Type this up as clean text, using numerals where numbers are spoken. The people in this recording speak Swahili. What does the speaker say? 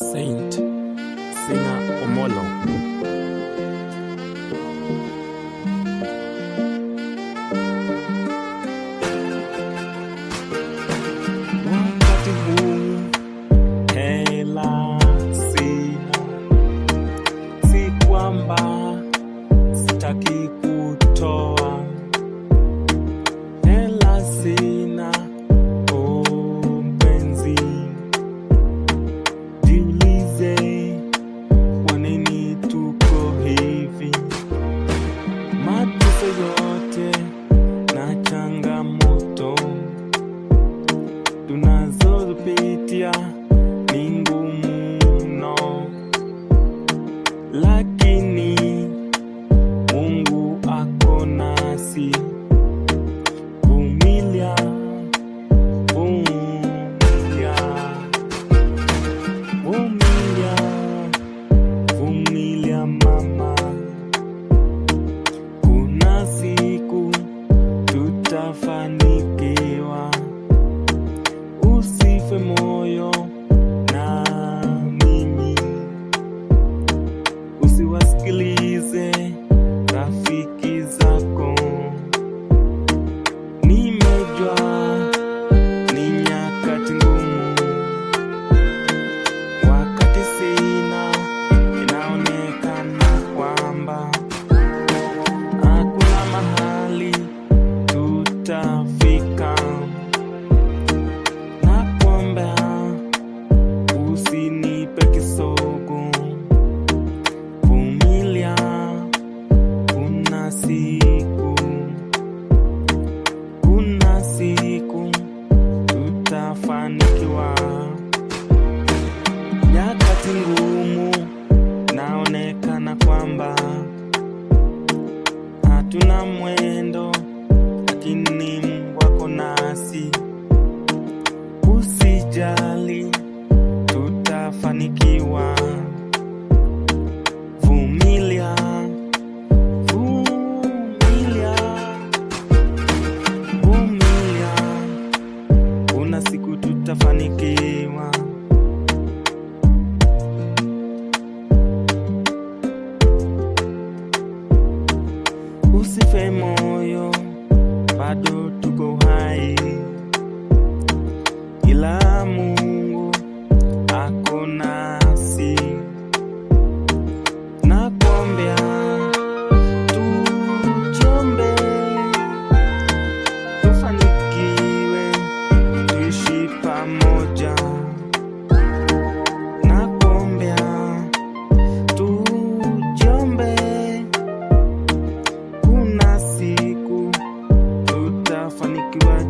Saint Singer Omolo. Wakati huu hela sina, si kwamba sitaki kutoa. Hela sina, oh mpenzi, jiulize kwa nini tuko hivi. Mateso yote na changamoto tunazopitia ni ngumu mno, lakini Mungu ako nasi. Vumilia, vumilia, vumilia, vumilia mama, kuna siku tutafanikiwa. Usife moyo na mimi, usiwasikilize rafiki zako. Nimejua ni nyakati ngumu, wakati sina, inaonekana kwamba hakuna mahali tutafika. Nakuomba usinipe kisogo, vumilia, kuna siku tutafanikiwa. Nyakati ngumu, naonekana kwamba hatuna mwendo, lakini Mungu ako nasi. Usijali, tutafanikiwa. Vumilia, vumilia, vumilia, kuna siku tutafanikiwa. Usife moyo, bado tuko hai, ila Mungu ako nasi. Nakuombea tujombe, tufanikiwe, tuishi pamoja. Nakuombea tujombe, kuna siku tutafanikiwa.